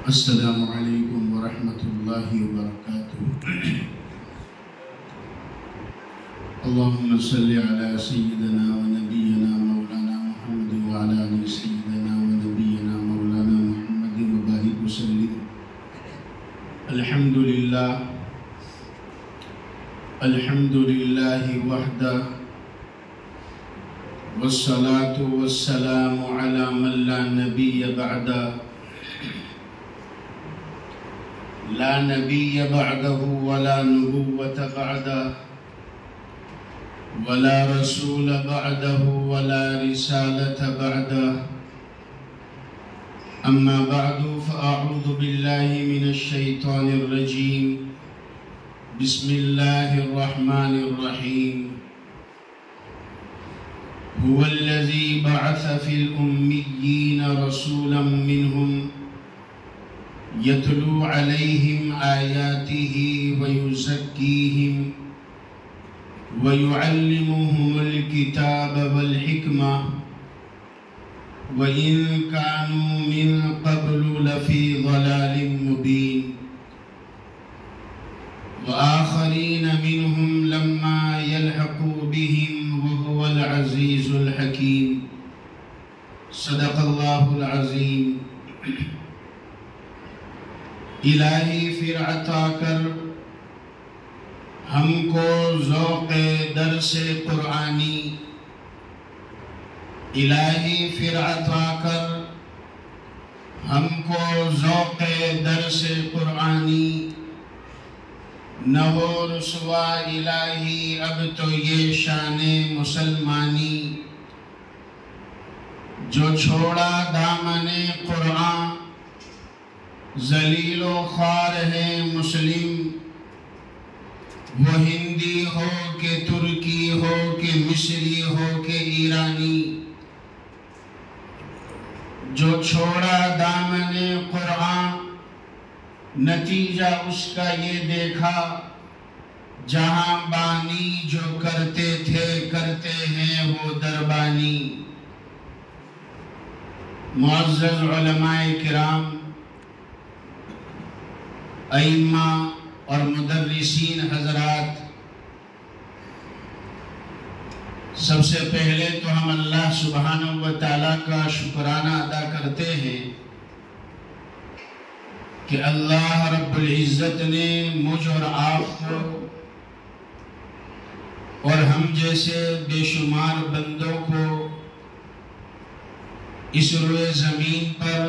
السلام علیکم ورحمۃ اللہ وبرکاتہ۔ اللہم صلی علی سیدنا و نبینا مولانا محمد وعلی آل سیدنا و نبینا مولانا محمد وبارک وسلم۔ الحمدللہ وحدہ والصلاة والسلام علی من لا نبی بعدہ لا نبی بعدہ ولا نبوة بعدہ ولا رسول بعدہ ولا رسالة بعدہ اما بعد فاعوذ باللہ من الشیطان الرجیم بسم اللہ الرحمن الرحیم هو الذی بعث فی الأمیین رسولا منہم يتلو عليهم آياته ويزكيهم ويعلمهم الكتاب والحكمة وإن كانوا من قبل لفي ضلال مبين وآخرين منهم لما يلحقوا بهم وهو العزيز الحكيم صدق الله العظيم۔ الہی پھر عطا کر ہم کو ذوق درس قرآنی، الہی پھر عطا کر ہم کو ذوق درس قرآنی، نہ ہو رسوا الہی اب تو یہ شان مسلمانی، جو چھوڑا دامن قرآن ذلیل و خوار ہے مسلم، وہ ہندی ہو کہ ترکی ہو کہ مصری ہو کہ ایرانی، جو چھوڑا دامن قرآن نتیجہ اس کا یہ دیکھا، جہاں بانی جو کرتے تھے کرتے ہیں وہ دربانی۔ معزز علماء کرام، ائمہ اور مدرسین حضرات، سب سے پہلے تو ہم اللہ سبحانہ و تعالیٰ کا شکرانہ ادا کرتے ہیں کہ اللہ رب العزت نے مجھ اور آپ کو اور ہم جیسے بے شمار بندوں کو اس روئے زمین پر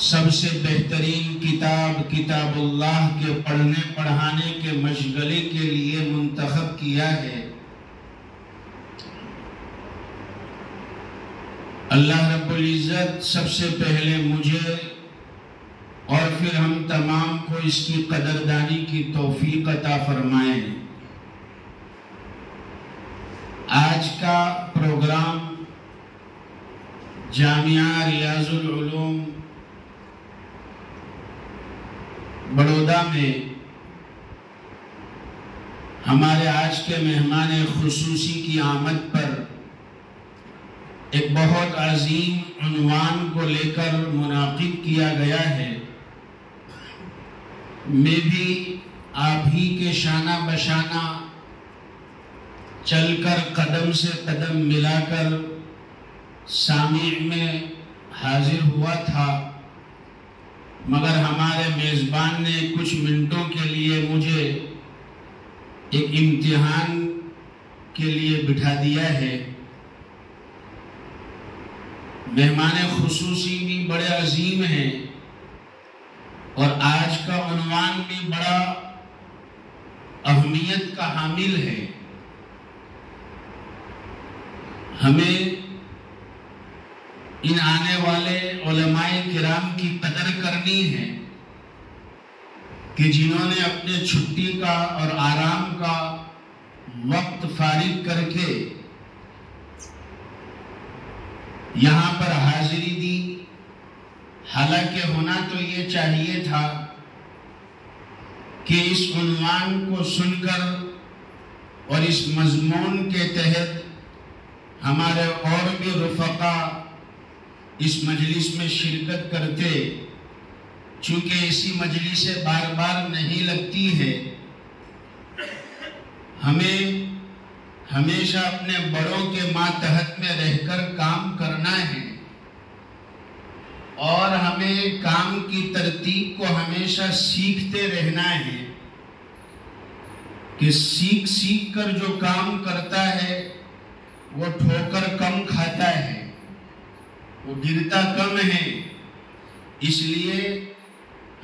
سب سے بہترین کتاب اللہ کے پڑھنے پڑھانے کے مشغلے کے لیے منتخب کیا ہے۔ اللہ رب العزت سب سے پہلے مجھے اور پھر ہم تمام کو اس کی قدردانی کی توفیق عطا فرمائے۔ آج کا پروگرام جامعہ ریاض العلوم بڑودہ میں ہمارے آج کے مہمان خصوصی کی آمد پر ایک بہت عظیم عنوان کو لے کر منعقد کیا گیا ہے۔ میں بھی آپ ہی کے شانہ بشانہ چل کر قدم سے قدم ملا کر سامع میں حاضر ہوا تھا، مگر ہمارے میزبان نے کچھ منٹوں کے لیے مجھے ایک امتحان کے لیے بٹھا دیا ہے۔ مہمان خصوصی بھی بڑے عظیم ہیں اور آج کا عنوان بھی بڑا اہمیت کا حامل ہے۔ ہمیں ان آنے والے علماء کرام کی قدر کرنی ہے کہ جنہوں نے اپنے چھٹی کا اور آرام کا وقت فارغ کر کے یہاں پر حاضری دی۔ حالانکہ ہونا تو یہ چاہیے تھا کہ اس عنوان کو سن کر اور اس مضمون کے تحت ہمارے اور بھی رفقا اس مجلس میں شرکت کرتے، چونکہ ایسی مجلسیں بار بار نہیں لگتی ہے، ہمیں ہمیشہ اپنے بڑوں کے ماتحت میں رہ کر کام کرنا ہے، اور ہمیں کام کی ترتیب کو ہمیشہ سیکھتے رہنا ہے کہ سیکھ سیکھ کر جو کام کرتا ہے وہ ٹھوکر کم کھاتا ہے، وہ گرتا کم ہے۔ اس لیے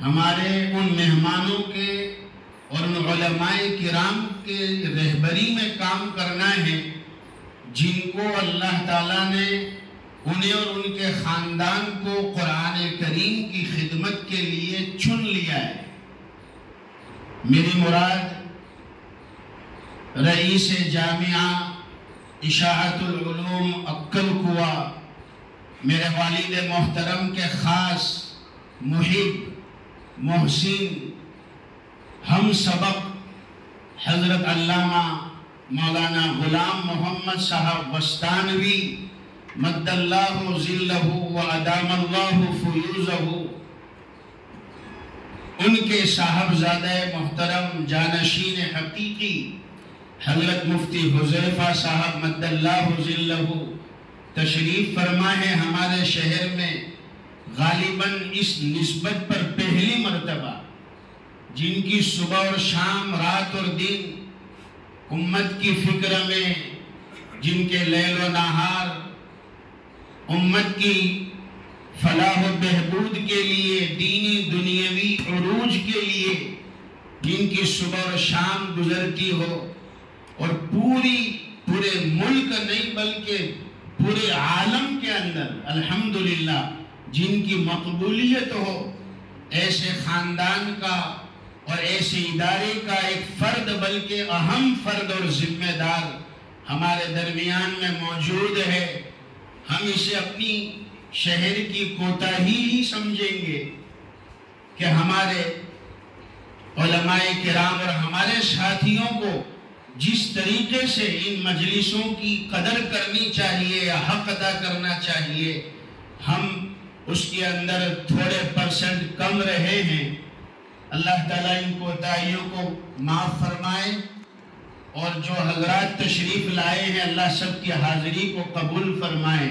ہمارے ان مہمانوں کے اور ان علماء کرام کے رہبری میں کام کرنا ہے جن کو اللہ تعالیٰ نے انہیں اور ان کے خاندان کو قرآن کریم کی خدمت کے لیے چن لیا ہے۔ میری مراد رئیس جامعہ اشاعت العلوم عقل کوہ، میرے والد محترم کے خاص محب محسن ہم سبق حضرت علامہ مولانا غلام محمد صاحب وستانوی مد اللہ ظلہ و ادام اللہ فیوزہ، ان کے صاحبزادہ محترم جانشین حقیقی حضرت مفتی حذیفہ صاحب مد اللہ ظلہ تشریف فرما ہے ہمارے شہر میں، غالباً اس نسبت پر پہلی مرتبہ، جن کی صبح اور شام رات اور دن امت کی فکر میں، جن کے لیل و نہار امت کی فلاح و بہبود کے لیے، دینی دنیاوی عروج کے لیے جن کی صبح اور شام گزرتی ہو، اور پورے ملک نہیں بلکہ پورے عالم کے اندر الحمدللہ جن کی مقبولیت ہو، ایسے خاندان کا اور ایسے ادارے کا ایک فرد بلکہ اہم فرد اور ذمہ دار ہمارے درمیان میں موجود ہے۔ ہم اسے اپنی شہر کی کوتاہی ہی سمجھیں گے کہ ہمارے علماء کرام اور ہمارے ساتھیوں کو جس طریقے سے ان مجلسوں کی قدر کرنی چاہیے یا حق ادا کرنا چاہیے، ہم اس کے اندر تھوڑے پرسنٹ کم رہے ہیں۔ اللہ تعالیٰ ان کوتاہیوں کو معاف فرمائے، اور جو حضرات تشریف لائے ہیں اللہ سب کی حاضری کو قبول فرمائے۔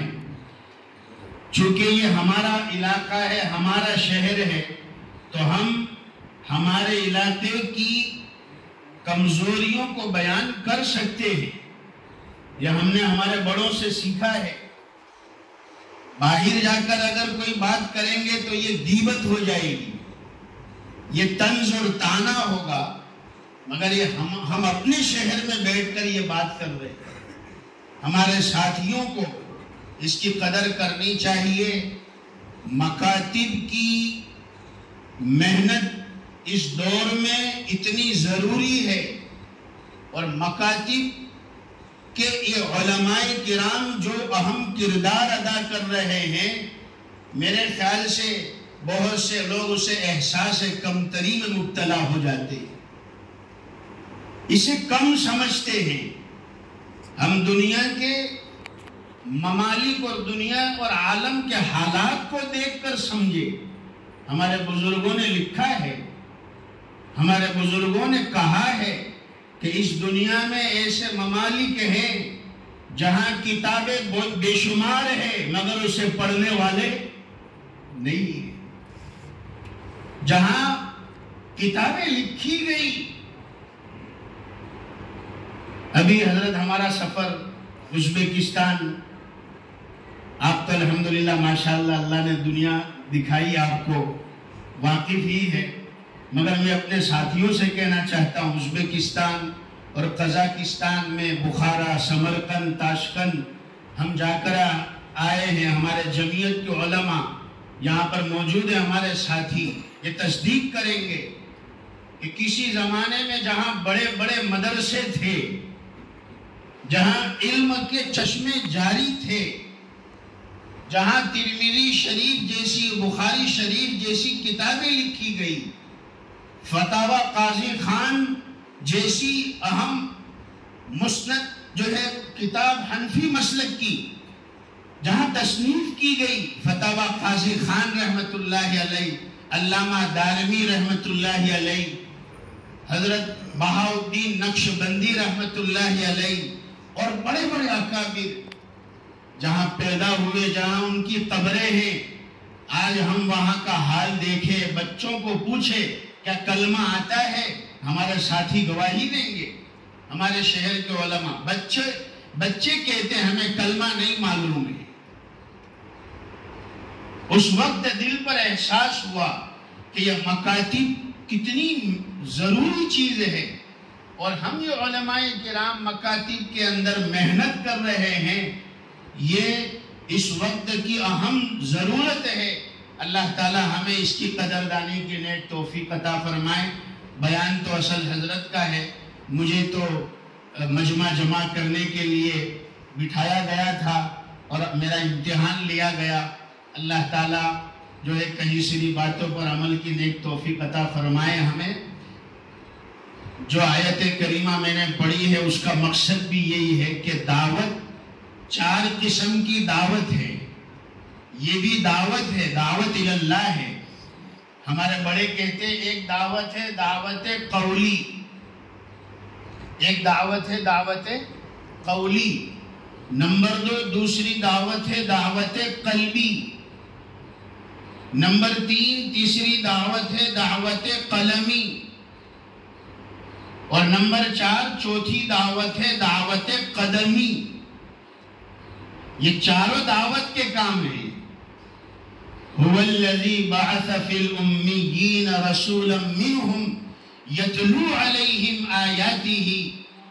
چونکہ یہ ہمارا علاقہ ہے، ہمارا شہر ہے، تو ہم ہمارے علاقے کی کمزوریوں کو بیان کر سکتے ہیں، یہ ہم نے ہمارے بڑوں سے سیکھا ہے۔ باہر جا کر اگر کوئی بات کریں گے تو یہ غیبت ہو جائے گی، یہ طنز اور طعنہ ہوگا، مگر یہ ہم اپنے شہر میں بیٹھ کر یہ بات کر رہے ہیں۔ ہمارے ساتھیوں کو اس کی قدر کرنی چاہیے۔ مکاتب کی محنت اس دور میں اتنی ضروری ہے، اور مکاتب کے یہ علماء کرام جو اہم کردار ادا کر رہے ہیں، میرے خیال سے بہت سے لوگ اسے احساس کمتری میں مبتلا ہو جاتے ہیں، اسے کم سمجھتے ہیں۔ ہم دنیا کے ممالک اور دنیا اور عالم کے حالات کو دیکھ کر سمجھے۔ ہمارے بزرگوں نے لکھا ہے، ہمارے بزرگوں نے کہا ہے کہ اس دنیا میں ایسے ممالک ہیں جہاں کتابیں بہت بے شمار ہیں مگر اسے پڑھنے والے نہیں ہیں، جہاں کتابیں لکھی گئی۔ ابھی حضرت ہمارا سفر ازبیکستان، آپ تو الحمدللہ ماشاءاللہ اللہ نے دنیا دکھائی، آپ کو واقف ہی ہے، مگر میں اپنے ساتھیوں سے کہنا چاہتا ہوں ازبیکستان اور قزاقستان میں بخارا، سمرقند، تاشقند ہم جا کر آئے ہیں۔ ہمارے جمعیت کے علماء یہاں پر موجود ہیں، ہمارے ساتھی یہ تصدیق کریں گے کہ کسی زمانے میں جہاں بڑے بڑے مدرسے تھے، جہاں علم کے چشمے جاری تھے، جہاں ترمذی شریف جیسی، بخاری شریف جیسی کتابیں لکھی گئی، فتاوی قاضی خان جیسی اہم مسند جو ہے کتاب حنفی مسلک کی، جہاں تصنیف کی گئی فتاوی قاضی خان رحمت اللہ علیہ، علامہ دارمی رحمت اللہ علیہ، حضرت بہاؤالدین نقشبندی رحمت اللہ علیہ اور بڑے بڑے اکابر جہاں پیدا ہوئے، جہاں ان کی قبریں ہیں، آج ہم وہاں کا حال دیکھیں، بچوں کو پوچھے کیا کلمہ آتا ہے، ہمارے ساتھی گواہی دیں گے، ہمارے شہر کے علماء بچے کہتے ہیں ہمیں کلمہ نہیں معلوم ہے۔ اس وقت دل پر احساس ہوا کہ یہ مکاتب کتنی ضروری چیز ہے، اور ہم یہ علماء کرام مکاتب کے اندر محنت کر رہے ہیں، یہ اس وقت کی اہم ضرورت ہے۔ اللہ تعالی ہمیں اس کی قدردانی کی نیک توفیق عطا فرمائے۔ بیان تو اصل حضرت کا ہے، مجھے تو مجمع جمع کرنے کے لیے بٹھایا گیا تھا اور میرا امتحان لیا گیا۔ اللہ تعالیٰ جو ہے کہیں سری باتوں پر عمل کی نیک توفیق عطا فرمائے ہمیں۔ جو آیت کریمہ میں نے پڑھی ہے اس کا مقصد بھی یہی ہے کہ دعوت 4 قسم کی دعوت ہے، یہ بھی دعوت ہے، دعوت اللہ ہے۔ ہمارے بڑے کہتے ہیں ایک دعوت ہے دعوت قولی، ایک دعوت ہے دعوت قولی، نمبر 2 دوسری دعوت ہے دعوت قلبی، نمبر 3 تیسری دعوت ہے دعوت قلمی، اور نمبر 4 چوتھی دعوت ہے دعوت قدمی۔ یہ چاروں دعوت کے کام ہیں۔ هو الذي بعث في الأميين رسولا منهم يتلو عليهم آياته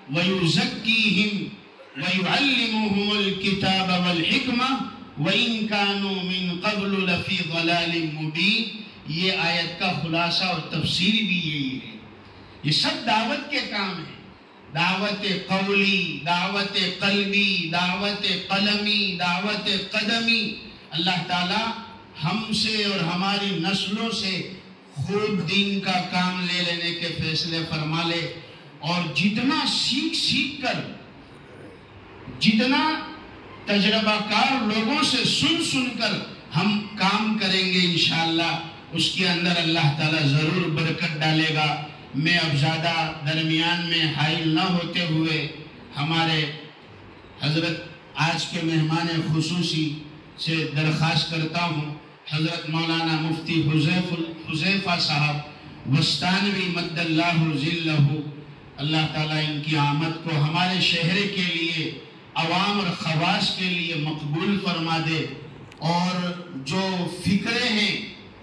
ويزكيهم ويعلمهم الكتاب والحكمة وإن كانوا من قبل لفي ضلال مبين۔ یہ آیت کا خلاصہ اور تفسیر بھی یہی ہے۔ یہ سب دعوت کے کام ہیں، دعوت قولی، دعوت قلبی، دعوت قلمی، دعوت قدمی۔ اللہ تعالی ہم سے اور ہماری نسلوں سے خوب دین کا کام لے لینے کے فیصلے فرما لے، اور جتنا سیکھ کر، جتنا تجربہ کار لوگوں سے سن کر ہم کام کریں گے انشاءاللہ، اس کے اندر اللہ تعالیٰ ضرور برکت ڈالے گا۔ میں اب زیادہ درمیان میں حائل نہ ہوتے ہوئے ہمارے حضرت آج کے مہمان خصوصی سے درخواست کرتا ہوں، حضرت مولانا مفتی حذیفہ صاحب وستانوی مد اللہ ذلہ، اللہ تعالیٰ ان کی آمد کو ہمارے شہر کے لیے، عوام اور خواص کے لیے مقبول فرما دے، اور جو فکریں ہیں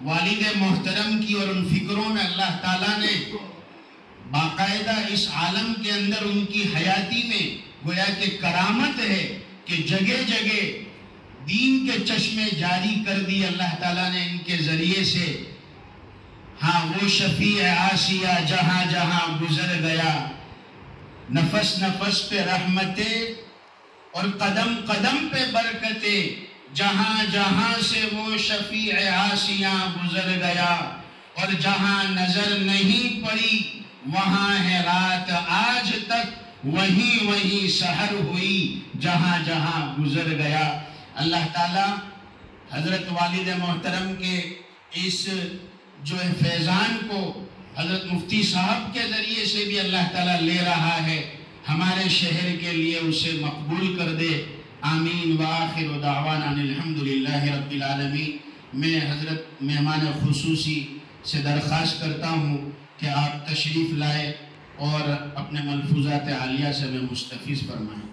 والد محترم کی، اور ان فکروں میں اللہ تعالیٰ نے باقاعدہ اس عالم کے اندر ان کی حیاتی میں گویا کہ کرامت ہے کہ جگہ جگہ دین کے چشمے جاری کر دی اللہ تعالیٰ نے ان کے ذریعے سے۔ ہاں وہ شفیع آسیہ جہاں جہاں گزر گیا، نفس نفس پہ رحمتیں اور قدم قدم پہ برکتیں، جہاں جہاں سے وہ شفیع آسیہ گزر گیا، اور جہاں نظر نہیں پڑی وہاں ہے رات آج تک، وہیں سحر ہوئی جہاں جہاں گزر گیا۔ اللہ تعالیٰ حضرت والد محترم کے اس جو فیضان کو حضرت مفتی صاحب کے ذریعے سے بھی اللہ تعالیٰ لے رہا ہے، ہمارے شہر کے لیے اسے مقبول کر دے۔ آمین وآخر دعوانا الحمدللہ رب العالمین۔ میں حضرت مہمان خصوصی سے درخواست کرتا ہوں کہ آپ تشریف لائے اور اپنے ملفوظات عالیہ سے میں مستفیض فرمائیں۔